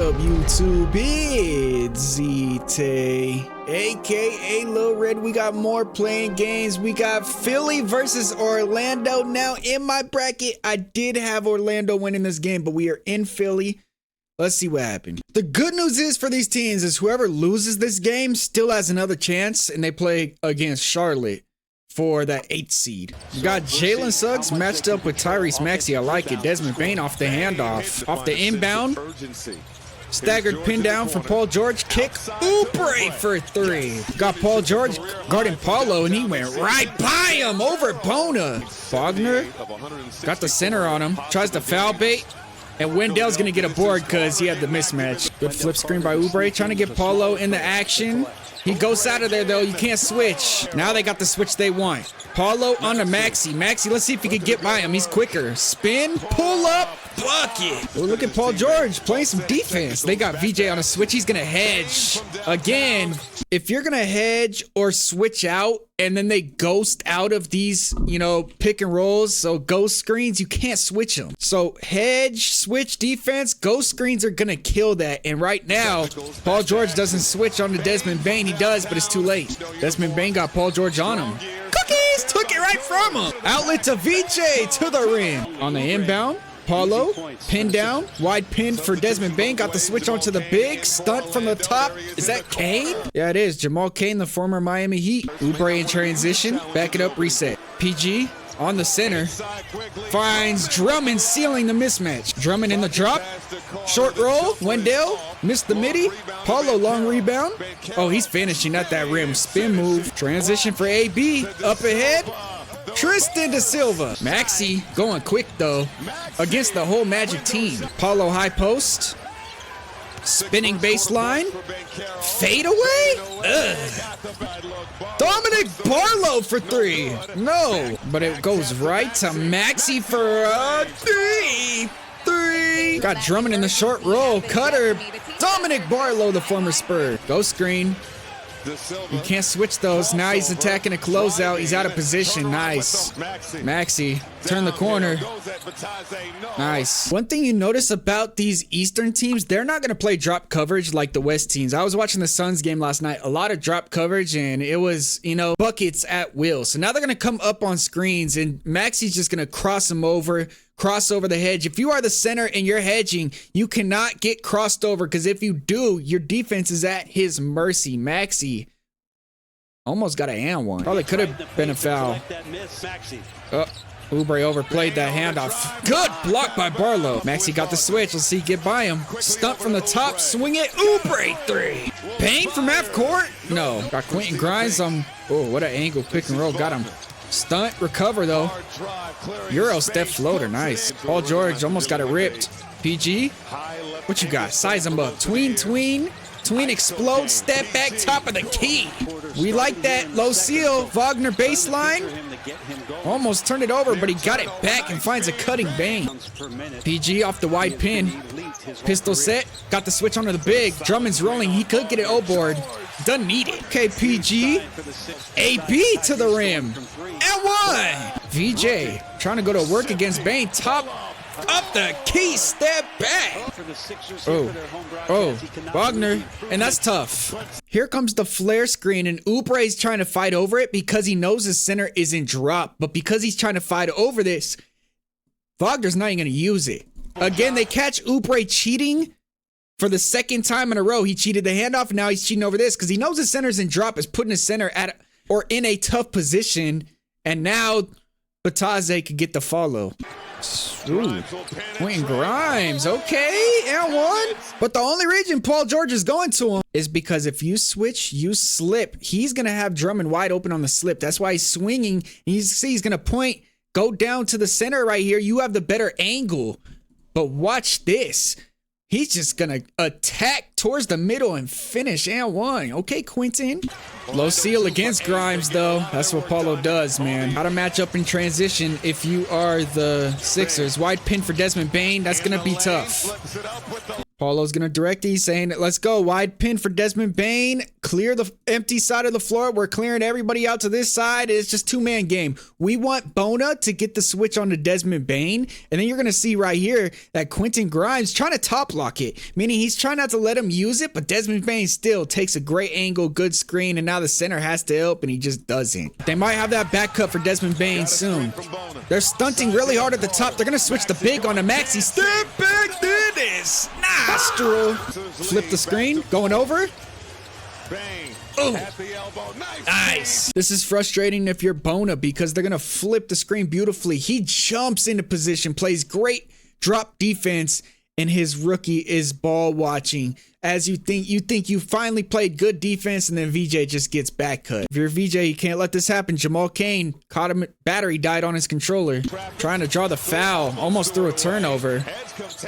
up, YouTube? It's ZTAY, aka Lil Red. We got more playing games. We got Philly versus Orlando. Now, in my bracket, I did have Orlando winning this game, but we are in Philly. Let's see what happened. The good news is for these teams is whoever loses this game still has another chance, and they play against Charlotte for that 8th seed. We got Jalen Suggs matched up with Tyrese Maxey. I like it. Desmond Bain off the handoff. Off the inbound. Staggered pin down for Paul George. Kick. Oubre for 3. Got Paul George guarding Paulo, and he went right by him over Bona. Wagner got the center on him. Tries to foul bait. And Wendell's going to get a board because he had the mismatch. Good flip screen by Oubre. Trying to get Paulo in the action. He goes out of there, though. You can't switch. Now they got the switch they want. Paulo on to Maxey. Maxey, let's see if he can get by him. He's quicker. Spin, pull up, bucket. Oh, look at Paul George playing some defense. They got VJ on a switch. He's going to hedge. Again, if you're going to hedge or switch out and then they ghost out of these, pick and rolls, so ghost screens, you can't switch them. So hedge, switch, defense, ghost screens are going to kill that. And right now, Paul George doesn't switch on to Desmond Bain. He does, but it's too late. Desmond Bain got Paul George on him. Cookies took it right from him. Outlet to VJ to the rim. On the inbound, Paulo, pin down, wide pin for Desmond Bain, got the switch onto the big, stunt from the top. Is that Kane? Yeah, it is. Jamal Kane, the former Miami Heat. Oubre in transition, back it up, reset. PG on the center, finds Drummond sealing the mismatch. Drummond in the drop, short roll, Wendell, missed the midi. Paulo long rebound. Oh, he's finishing at that rim. Spin move, transition for AB, up ahead. Tristan Da Silva. Maxey going quick, though, against the whole Magic team. Paulo high post. Spinning baseline. Fade away? Ugh. Dominic Barlow for 3. No. But it goes right to Maxey for a 3. Got Drummond in the short roll. Cutter. Dominic Barlow, the former Spur. Go screen. You can't switch those. Now he's attacking a closeout. He's out of position. Nice. Maxey, turn the corner. Nice. One thing you notice about these Eastern teams, they're not going to play drop coverage like the West teams. I was watching the Suns game last night. A lot of drop coverage, and it was, buckets at will. So now they're going to come up on screens, and Maxey's just going to cross over the hedge. If you are the center and you're hedging, you cannot get crossed over, because if you do, your defense is at his mercy. Maxey almost got an and one. Probably could have been a foul. Oubre overplayed that handoff. Good block by Barlow. Maxey got the switch. Let's see, get by him. Stunt from the top, swing it. Oubre 3. Bain from half court. No. Got Quentin Grimes on. Oh, what an angle. Pick and roll. Got him. Stunt, recover though. Euro step floater, nice. Paul George almost got it ripped. PG, what you got? Size him up. Tween, explode, step back, top of the key. We like that. Low seal, Wagner baseline. Almost turned it over, but he got it back and finds a cutting Bain. PG off the wide pin. Pistol set, got the switch onto the big. Drummond's rolling, he could get it O-board. Doesn't need it. Okay, PG. AB to the rim. And 1. VJ trying to go to work against Bain. Top up the key, step back. Oh, Wagner. And that's tough. Here comes the flare screen, and Oubre's trying to fight over it because he knows his center isn't dropped. But because he's trying to fight over this, Wagner's not even going to use it. Again, they catch Oubre cheating. For the second time in a row, he cheated the handoff, and now he's cheating over this because he knows his center's in drop, is putting his center at or in a tough position, and now Bataze could get the follow. Ooh, Quentin Grimes, okay, and 1. But the only reason Paul George is going to him is because if you switch, you slip. He's going to have Drummond wide open on the slip. That's why he's swinging. He's going to point, go down to the center right here. You have the better angle. But watch this. He's just going to attack towards the middle and finish and 1. Okay, Quentin. Low seal against Grimes, though. That's what Paulo does, man. How to match up in transition if you are the Sixers. Wide pin for Desmond Bain. That's going to be tough. Paulo's gonna direct it. He's saying, let's go. Wide pin for Desmond Bane. Clear the empty side of the floor. We're clearing everybody out to this side. It's just two-man game. We want Bona to get the switch onto Desmond Bane. And then you're gonna see right here that Quentin Grimes trying to top lock it. Meaning he's trying not to let him use it, but Desmond Bane still takes a great angle, good screen, and now the center has to help, and he just doesn't. They might have that back cut for Desmond Bane soon. They're stunting really hard at the top. They're gonna switch the big on the Maxi. Step back, did this. Nostril. Flip the screen. Going over. Oh, nice. This is frustrating if you're Bona because they're going to flip the screen beautifully. He jumps into position, plays great drop defense, and his rookie is ball watching. As you think you finally played good defense, and then VJ just gets back cut. If you're VJ, you can't let this happen. Jamal Cain caught him, battery died on his controller. Trying to draw the foul, almost threw a turnover.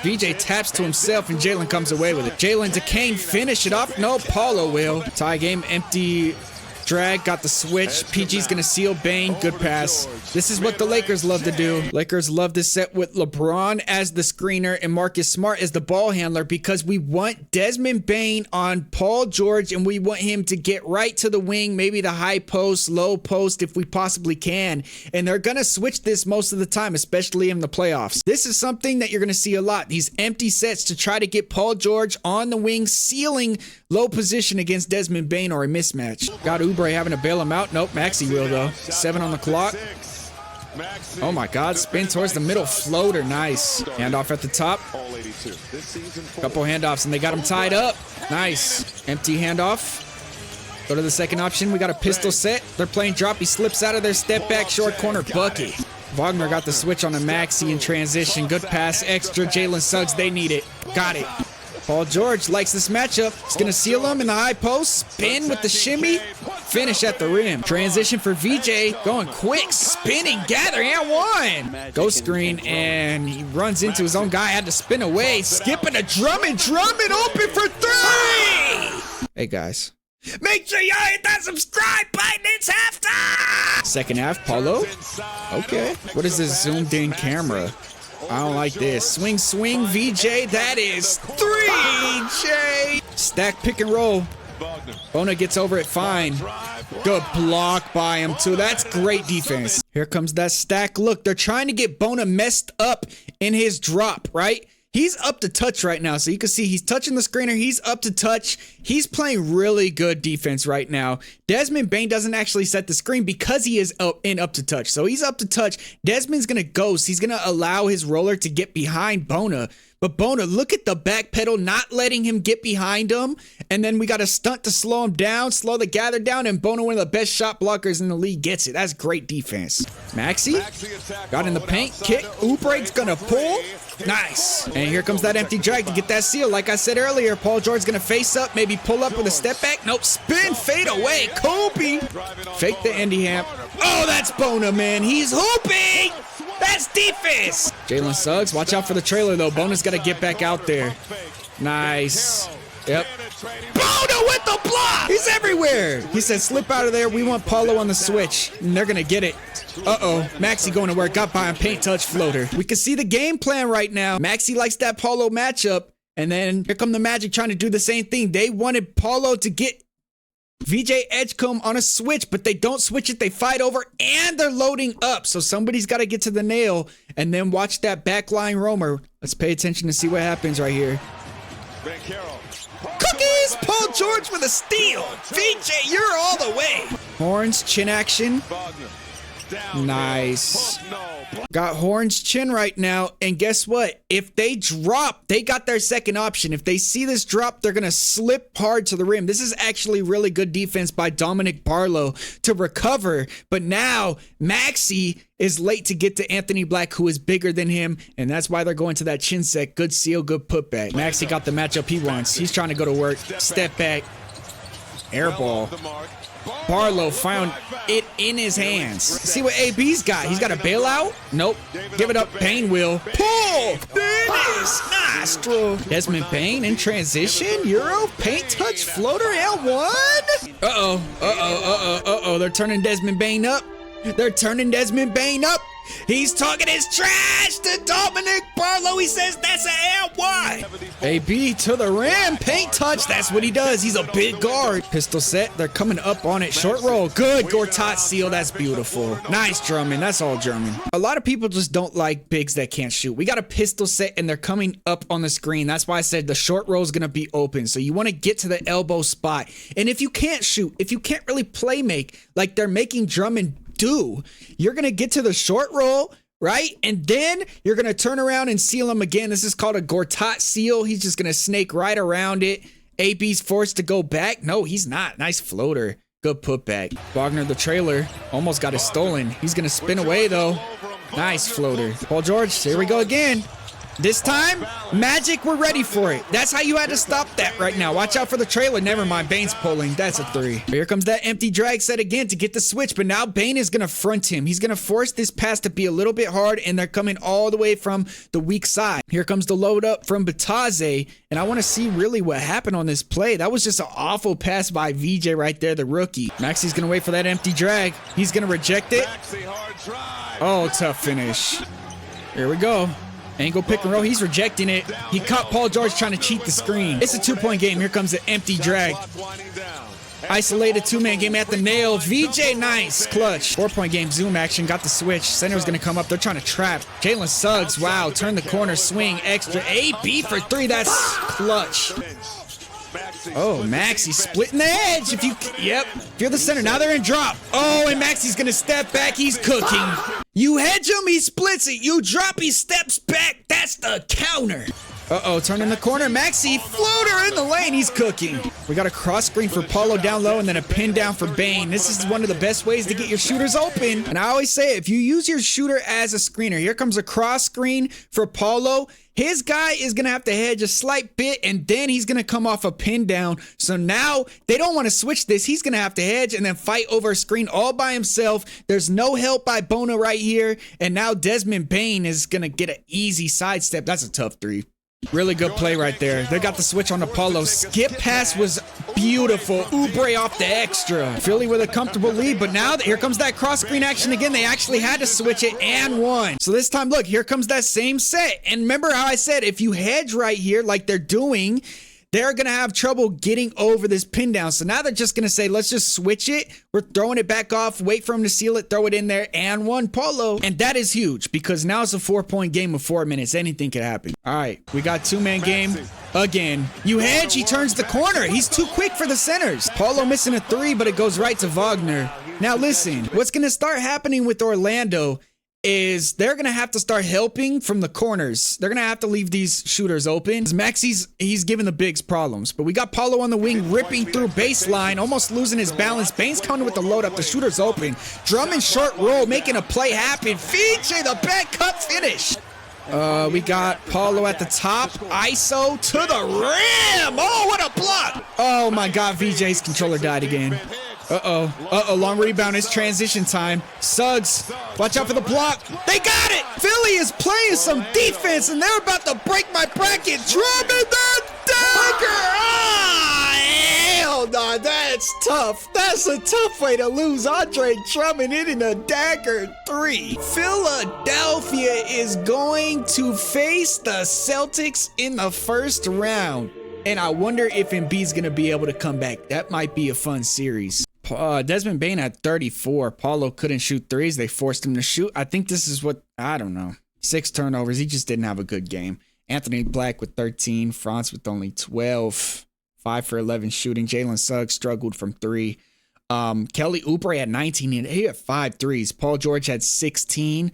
VJ taps to himself, and Jalen comes away with it. Jalen to Cain, finish it off. No, Paulo will. Tie game, empty drag, got the switch. PG's gonna seal Bane, good pass. This is what the Lakers love to do. Lakers love to set with LeBron as the screener and Marcus Smart as the ball handler because we want Desmond Bane on Paul George and we want him to get right to the wing, maybe the high post, low post if we possibly can. And they're gonna switch this most of the time, especially in the playoffs. This is something that you're gonna see a lot. These empty sets to try to get Paul George on the wing, sealing low position against Desmond Bane or a mismatch. Got Oubre having to bail him out. Nope, Maxi will though. 7 on the clock. Oh my God, spin towards the middle, floater, nice. Handoff at the top. Couple handoffs and they got him tied up. Nice. Empty handoff. Go to the second option. We got a pistol set. They're playing drop. He slips out of their step back, short corner bucket. Wagner got the switch on a Maxi in transition. Good pass, extra. Jalen Suggs, they need it. Got it. Paul George likes this matchup. He's going to seal him in the high post. Spin with the shimmy. Finish at the rim. Transition for VJ. Going quick. Spinning. Gather and one. Go screen. And he runs into his own guy. Had to spin away. Skipping to Drummond. Drummond open for 3. Hey, guys. Make sure y'all hit that subscribe button. It's halftime. Second half. Paulo. Okay. What is this zoomed in camera? I don't like this. Swing, swing, VJ. That is 3, J. Stack, pick and roll. Bona gets over it fine. Good block by him, too. That's great defense. Here comes that stack. Look, they're trying to get Bona messed up in his drop, right? He's up to touch right now, so you can see he's touching the screener. He's up to touch. He's playing really good defense right now. Desmond Bane doesn't actually set the screen because he is up to touch. So he's up to touch. Desmond's going to ghost. He's going to allow his roller to get behind Bona. But Bona, look at the back pedal, not letting him get behind him. And then we got a stunt to slow him down, slow the gather down, and Bona, one of the best shot blockers in the league, gets it. That's great defense. Maxi got in the paint, kick. Oubre's gonna pull. Nice. And here comes that empty drag to get that seal. Like I said earlier, Paul George's gonna face up, maybe pull up with a step back. Nope, spin, fade away. Kobe. Fake the Indy Hamp. Oh, that's Bona, man. He's hooping. That's defense. Jalen Suggs, watch out for the trailer, though. Bona's got to get back out there. Nice. Yep. Bona with the block. He's everywhere. He said, slip out of there. We want Paulo on the switch. And they're going to get it. Uh-oh. Maxi going to work. Got by him. Paint touch floater. We can see the game plan right now. Maxi likes that Paulo matchup. And then here come the Magic trying to do the same thing. They wanted Paulo to get VJ Edgecombe on a switch, but they don't switch it. They fight over, and they're loading up. So somebody's got to get to the nail, and then watch that backline roamer. Let's pay attention to see what happens right here. Cookies! Paul George with a steal. VJ, you're all the way. Horns, chin action. Nice. Got Horns chin right now, and guess what? If they drop, they got their second option. If they see this drop, they're gonna slip hard to the rim. This is actually really good defense by Dominic Barlow to recover, but now Maxi is late to get to Anthony Black, who is bigger than him, and that's why they're going to that chin set. Good seal, good putback. Maxi got the matchup he wants. He's trying to go to work. Step back. Air ball. Barlow found it in his hands. See what AB's got. He's got a bailout. Nope. Give it up. Bane will. Pull. Finish. Nostril. Desmond Bane in transition. Euro. Paint touch. Floater. L1. Uh-oh. Uh-oh. Uh-oh. Uh-oh. They're turning Desmond Bane up. They're turning Desmond Bane up. He's talking his trash to Dominic Barlow. He says that's an L1. AB to the rim. Paint touch. That's what he does. He's a big guard. Pistol set. They're coming up on it. Short roll. Good. Gortat seal. That's beautiful. Nice Drummond. That's all German. A lot of people just don't like bigs that can't shoot. We got a pistol set and they're coming up on the screen. That's why I said the short roll is going to be open. So you want to get to the elbow spot. And if you can't shoot, if you can't really play make like they're making Drummond do, you're going to get to the short roll, right? And then you're going to turn around and seal him again. This is called a Gortat seal. He's just going to snake right around it. AB's forced to go back. No, he's not. Nice floater. Good putback. Wagner, the trailer, almost got it stolen. He's going to spin away, though. Nice floater. Paul George, here we go again. This time, Magic, we're ready for it. That's how you had to stop that right now. Watch out for the trailer. Never mind. Bane's pulling. That's a 3. Here comes that empty drag set again to get the switch, but now Bane is going to front him. He's going to force this pass to be a little bit hard, and they're coming all the way from the weak side. Here comes the load up from Bataze, and I want to see really what happened on this play. That was just an awful pass by VJ right there, the rookie. Maxi's going to wait for that empty drag. He's going to reject it. Oh, tough finish. Here we go. Angle pick and roll. He's rejecting it. He caught Paul George trying to cheat the screen. It's a 2-point game. Here comes the empty drag. Isolated 2-man game at the nail. VJ, nice. Clutch. 4-point game. Zoom action. Got the switch. Center's going to come up. They're trying to trap. Jalen Suggs. Wow. Turn the corner. Swing. Extra. AB for 3. That's clutch. Oh, Maxi splitting the edge. Yep. If you're the center, now they're in drop. Oh, and Maxi's going to step back. He's cooking. You hedge him, he splits it. You drop, he steps back. That's the counter. Uh-oh, turn in the corner. Maxi, floater in the lane. He's cooking. We got a cross screen for Paulo down low and then a pin down for Bane. This is one of the best ways to get your shooters open. And I always say, if you use your shooter as a screener, here comes a cross screen for Paulo. His guy is going to have to hedge a slight bit, and then he's going to come off a pin down. So now they don't want to switch this. He's going to have to hedge and then fight over a screen all by himself. There's no help by Bona right here. And now Desmond Bane is going to get an easy sidestep. That's a tough 3. Really good play right there. They got the switch on Apollo. Skip pass was beautiful. Oubre off the extra. Philly with a comfortable lead, but now here comes that cross screen action again. They actually had to switch it and won. So this time, look, here comes that same set. And remember how I said, if you hedge right here like they're doing, they're going to have trouble getting over this pin down. So now they're just going to say, let's just switch it. We're throwing it back off, wait for him to seal it, throw it in there, and one Polo. And that is huge because now it's a 4-point game of 4 minutes. Anything could happen. All right, we got 2-man game again. You hedge, he turns the corner. He's too quick for the centers. Polo missing a 3, but it goes right to Wagner. Now listen, what's going to start happening with Orlando is they're going to have to start helping from the corners. They're going to have to leave these shooters open. Maxi's, he's giving the bigs problems. But we got Paulo on the wing ripping through baseline, almost losing his balance. Bane's coming with the load up. The shooter's open. Drummond short roll, making a play happen. VJ, the back cut finish. We got Paulo at the top. ISO to the rim. Oh, what a block. Oh, my God. VJ's controller died again. Uh-oh, long rebound. It's transition time. Suggs, watch out for the block. They got it. Philly is playing some defense, and they're about to break my bracket. Drummond the dagger. Ah, hell no, that's tough. That's a tough way to lose. Andre Drummond hitting a dagger 3. Philadelphia is going to face the Celtics in the first round. And I wonder if Embiid's going to be able to come back. That might be a fun series. Desmond Bane had 34. Paulo couldn't shoot threes. They forced him to shoot. I think this is what, I don't know. 6 turnovers. He just didn't have a good game. Anthony Black with 13. Franz with only 12. 5 for 11 shooting. Jalen Suggs struggled from 3. Kelly Oubre had 19. And he had 5 threes. Paul George had 16.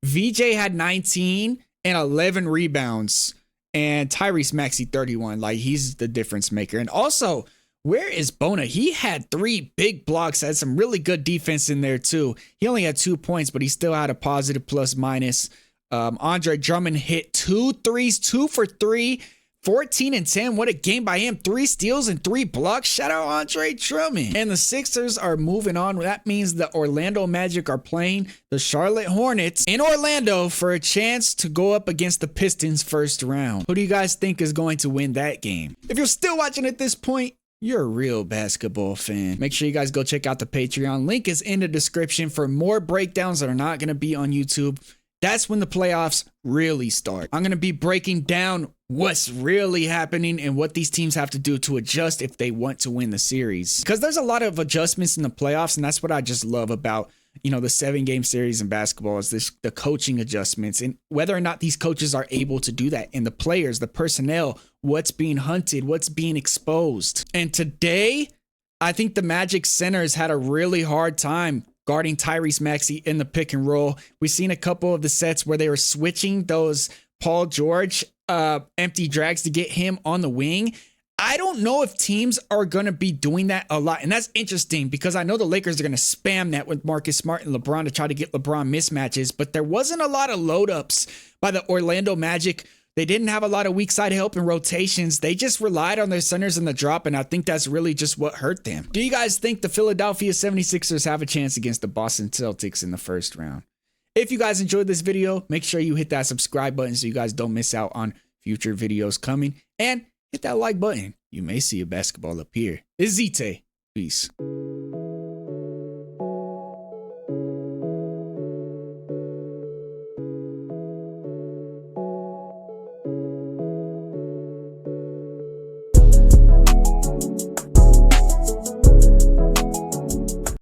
VJ had 19 and 11 rebounds. And Tyrese Maxey 31. Like, he's the difference maker. And also, where is Bona? He had 3 big blocks, had some really good defense in there too. He only had 2 points, but he still had a positive plus minus. Andre Drummond hit 2 threes, 2 for 3, 14 and 10. What a game by him. 3 steals and 3 blocks. Shout out Andre Drummond. And the Sixers are moving on. That means the Orlando Magic are playing the Charlotte Hornets in Orlando for a chance to go up against the Pistons first round. Who do you guys think is going to win that game? If you're still watching at this point, you're a real basketball fan. Make sure you guys go check out the Patreon. Link is in the description for more breakdowns that are not going to be on YouTube. That's when the playoffs really start. I'm going to be breaking down what's really happening and what these teams have to do to adjust if they want to win the series. Because there's a lot of adjustments in the playoffs, and that's what I just love about, you know, the 7-game series in basketball is the coaching adjustments and whether or not these coaches are able to do that, and the players, the personnel, what's being hunted, what's being exposed. And today, I think the Magic centers had a really hard time guarding Tyrese Maxey in the pick and roll. We've seen a couple of the sets where they were switching those Paul George empty drags to get him on the wing. I don't know if teams are going to be doing that a lot. And that's interesting because I know the Lakers are going to spam that with Marcus Smart and LeBron to try to get LeBron mismatches, but there wasn't a lot of load ups by the Orlando Magic. They didn't have a lot of weak side help and rotations. They just relied on their centers in the drop, and I think that's really just what hurt them. Do you guys think the Philadelphia 76ers have a chance against the Boston Celtics in the first round? If you guys enjoyed this video, make sure you hit that subscribe button so you guys don't miss out on future videos coming. And hit that like button. You may see a basketball up here. It's ZTAY. Peace.